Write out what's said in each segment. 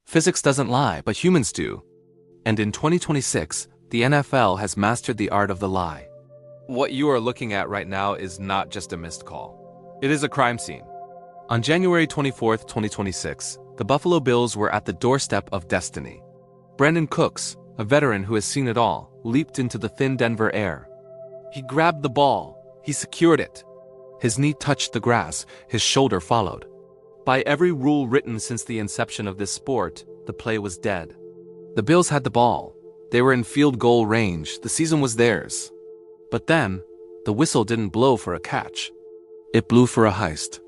Physics doesn't lie, but humans do. And in 2026, the NFL has mastered the art of the lie. What you are looking at right now is not just a missed call. It is a crime scene. On January 24, 2026, the Buffalo Bills were at the doorstep of destiny. Brandin Cooks, a veteran who has seen it all, leaped into the thin Denver air. He grabbed the ball. He secured it. His knee touched the grass. His shoulder followed. By every rule written since the inception of this sport, the play was dead. The Bills had the ball. They were in field goal range. The season was theirs. But then, the whistle didn't blow for a catch. It blew for a heist.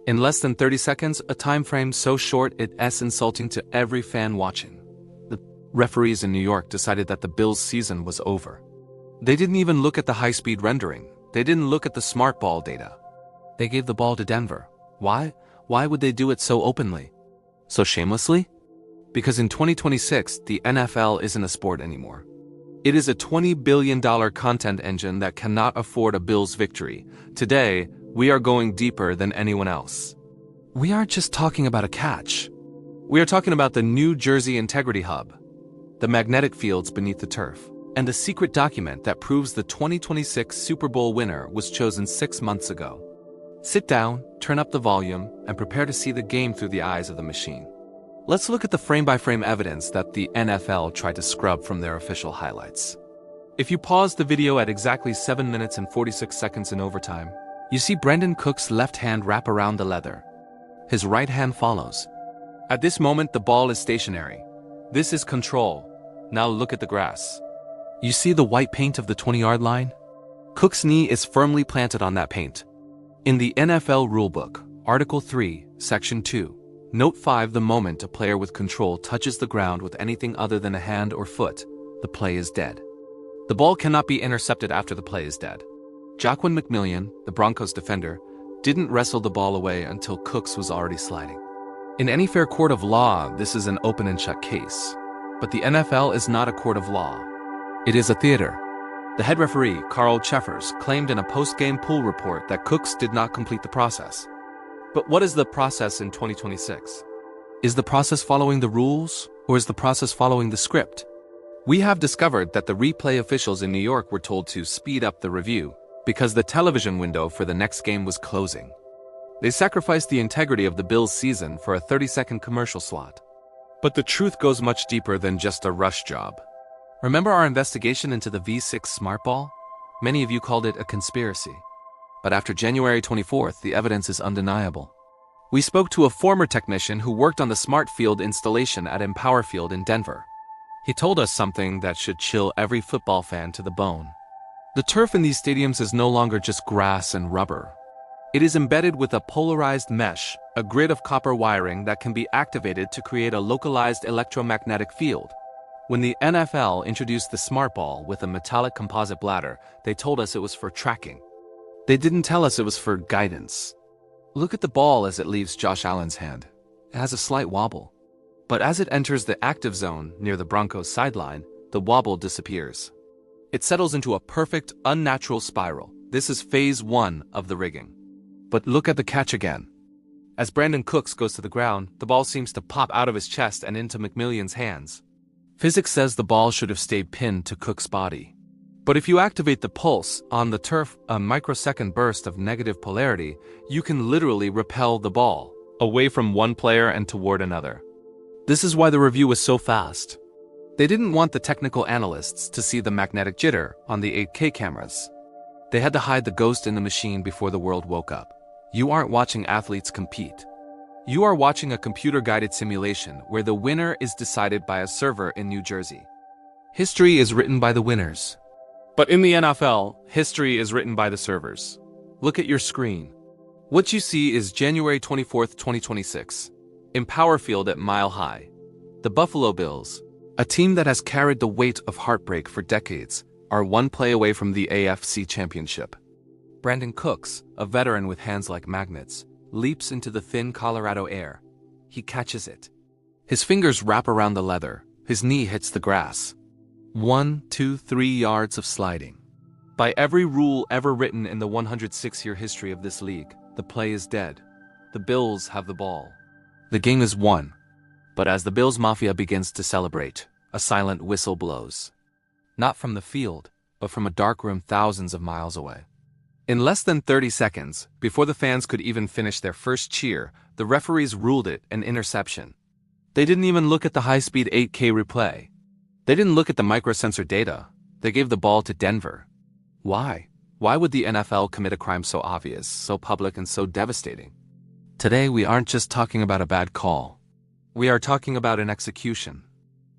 In less than 30 seconds, a time frame so short it's insulting to every fan watching. The referees in New York decided that the Bills' season was over. They didn't even look at the high-speed rendering. They didn't look at the smart ball data. They gave the ball to Denver. Why? Why would they do it so openly? So shamelessly? Because in 2026, the NFL isn't a sport anymore. It is a $20 billion content engine that cannot afford a Bills victory. Today, we are going deeper than anyone else. We aren't just talking about a catch. We are talking about the New Jersey Integrity Hub, the magnetic fields beneath the turf, and a secret document that proves the 2026 Super Bowl winner was chosen 6 months ago. Sit down, turn up the volume, and prepare to see the game through the eyes of the machine. Let's look at the frame-by-frame evidence that the NFL tried to scrub from their official highlights. If you pause the video at exactly 7 minutes and 46 seconds in overtime, you see Brandin Cooks' left hand wrap around the leather. His right hand follows. At this moment, the ball is stationary. This is control. Now look at the grass. You see the white paint of the 20-yard line? Cook's knee is firmly planted on that paint. In the NFL Rulebook, Article 3, Section 2, Note 5, the moment a player with control touches the ground with anything other than a hand or foot, the play is dead. The ball cannot be intercepted after the play is dead. Joaquin McMillian, the Broncos defender, didn't wrestle the ball away until Cooks was already sliding. In any fair court of law, this is an open and shut case. But the NFL is not a court of law. It is a theater. The head referee, Carl Cheffers, claimed in a post-game pool report that Cooks did not complete the process. But what is the process in 2026? Is the process following the rules, or is the process following the script? We have discovered that the replay officials in New York were told to speed up the review because the television window for the next game was closing. They sacrificed the integrity of the Bills' season for a 30-second commercial slot. But the truth goes much deeper than just a rush job. Remember our investigation into the V6 smart ball? Many of you called it a conspiracy. But after January 24th, the evidence is undeniable. We spoke to a former technician who worked on the smart field installation at Empower Field in Denver. He told us something that should chill every football fan to the bone. The turf in these stadiums is no longer just grass and rubber. It is embedded with a polarized mesh, a grid of copper wiring that can be activated to create a localized electromagnetic field. When the NFL introduced the smart ball with a metallic composite bladder, they told us it was for tracking. They didn't tell us it was for guidance. Look at the ball as it leaves Josh Allen's hand. It has a slight wobble. But as it enters the active zone near the Broncos sideline, the wobble disappears. It settles into a perfect, unnatural spiral. This is phase 1 of the rigging. But look at the catch again. As Brandin Cooks goes to the ground, the ball seems to pop out of his chest and into McMillian's hands. Physics says the ball should have stayed pinned to Cook's body. But if you activate the pulse on the turf, a microsecond burst of negative polarity, you can literally repel the ball away from one player and toward another. This is why the review was so fast. They didn't want the technical analysts to see the magnetic jitter on the 8K cameras. They had to hide the ghost in the machine before the world woke up. You aren't watching athletes compete. You are watching a computer-guided simulation where the winner is decided by a server in New Jersey. History is written by the winners. But in the NFL, history is written by the servers. Look at your screen. What you see is January 24th, 2026. Empower Field at Mile High. The Buffalo Bills, a team that has carried the weight of heartbreak for decades, are one play away from the AFC Championship. Brandin Cooks, a veteran with hands like magnets, leaps into the thin Colorado air. He catches it. His fingers wrap around the leather. His knee hits the grass. 1, 2, 3 yards of sliding. By every rule ever written in the 106-year history of this league, the play is dead. The Bills have the ball. The game is won. But as the Bills Mafia begins to celebrate, a silent whistle blows. Not from the field, but from a dark room thousands of miles away. In less than 30 seconds, before the fans could even finish their first cheer, the referees ruled it an interception. They didn't even look at the high-speed 8K replay. They didn't look at the microsensor data. They gave the ball to Denver. Why? Why would the NFL commit a crime so obvious, so public, and so devastating? Today, we aren't just talking about a bad call. We are talking about an execution.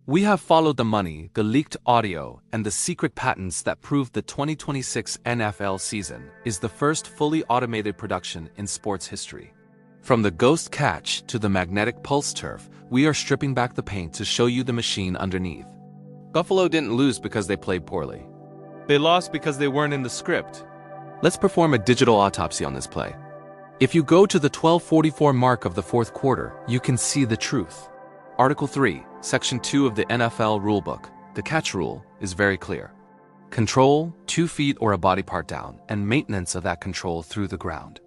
We have followed the money, the leaked audio, and the secret patents that prove the 2026 NFL season is the first fully automated production in sports history. From the ghost catch to the magnetic pulse turf, we are stripping back the paint to show you the machine underneath. Buffalo didn't lose because they played poorly. They lost because they weren't in the script. Let's perform a digital autopsy on this play. If you go to the 12:44 mark of the fourth quarter, you can see the truth. Article 3, Section 2 of the NFL Rulebook, the catch rule, is very clear. Control, 2 feet or a body part down, and maintenance of that control through the ground.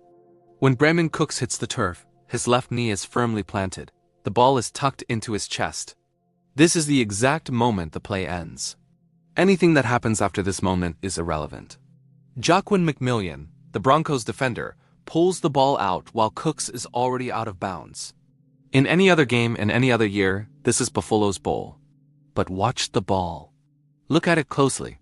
When Brandin Cooks hits the turf, his left knee is firmly planted. The ball is tucked into his chest. This is the exact moment the play ends. Anything that happens after this moment is irrelevant. Joaquin McMillian, the Broncos defender, pulls the ball out while Cooks is already out of bounds. In any other game in any other year, this is Buffalo's bowl. But watch the ball. Look at it closely.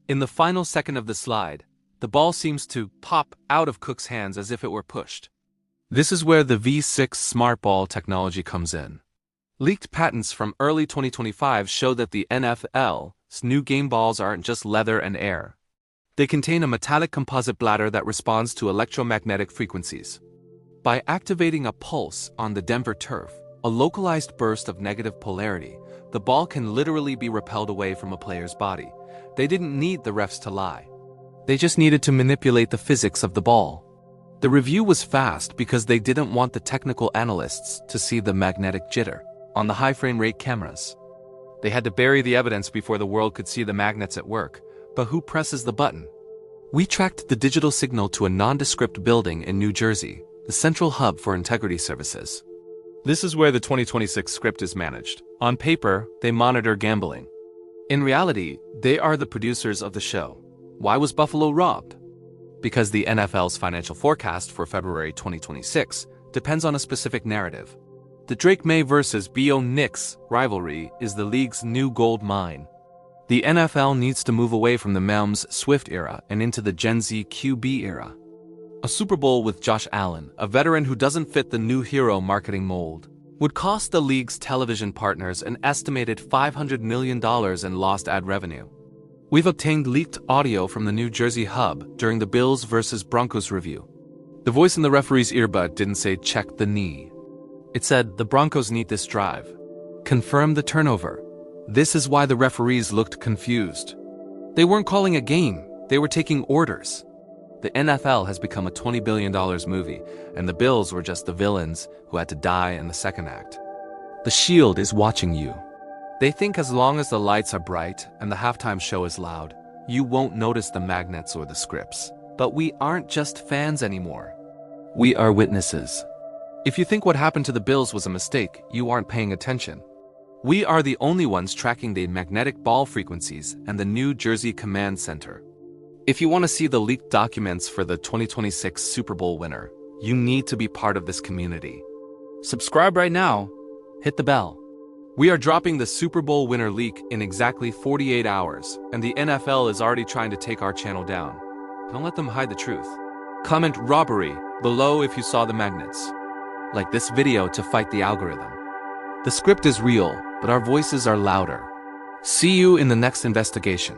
In the final second of the slide, the ball seems to pop out of Cook's hands as if it were pushed. This is where the V6 smart ball technology comes in. Leaked patents from early 2025 show that the NFL's new game balls aren't just leather and air. They contain a metallic composite bladder that responds to electromagnetic frequencies. By activating a pulse on the Denver turf, a localized burst of negative polarity, the ball can literally be repelled away from a player's body. They didn't need the refs to lie. They just needed to manipulate the physics of the ball. The review was fast because they didn't want the technical analysts to see the magnetic jitter on the high frame rate cameras. They had to bury the evidence before the world could see the magnets at work. But who presses the button? We tracked the digital signal to a nondescript building in New Jersey, the central hub for integrity services. This is where the 2026 script is managed. On paper, they monitor gambling. In reality, they are the producers of the show. Why was Buffalo robbed? Because the NFL's financial forecast for February 2026 depends on a specific narrative. The Drake May versus Bo Nix rivalry is the league's new gold mine. The NFL needs to move away from the Mems Swift era and into the Gen Z QB era. A Super Bowl with Josh Allen, a veteran who doesn't fit the new hero marketing mold, would cost the league's television partners an estimated $500 million in lost ad revenue. We've obtained leaked audio from the New Jersey hub during the Bills versus Broncos review. The voice in the referee's earbud didn't say check the knee. It said the Broncos need this drive. Confirm the turnover. This is why the referees looked confused. They weren't calling a game, they were taking orders. The NFL has become a $20 billion movie, and the Bills were just the villains who had to die in the second act. The Shield is watching you. They think as long as the lights are bright and the halftime show is loud, you won't notice the magnets or the scripts. But we aren't just fans anymore. We are witnesses. If you think what happened to the Bills was a mistake, you aren't paying attention. We are the only ones tracking the magnetic ball frequencies and the New Jersey Command Center. If you want to see the leaked documents for the 2026 Super Bowl winner, you need to be part of this community. Subscribe right now. Hit the bell. We are dropping the Super Bowl winner leak in exactly 48 hours, and the NFL is already trying to take our channel down. Don't let them hide the truth. Comment Robbery below if you saw the magnets. Like this video to fight the algorithm. The script is real, but our voices are louder. See you in the next investigation.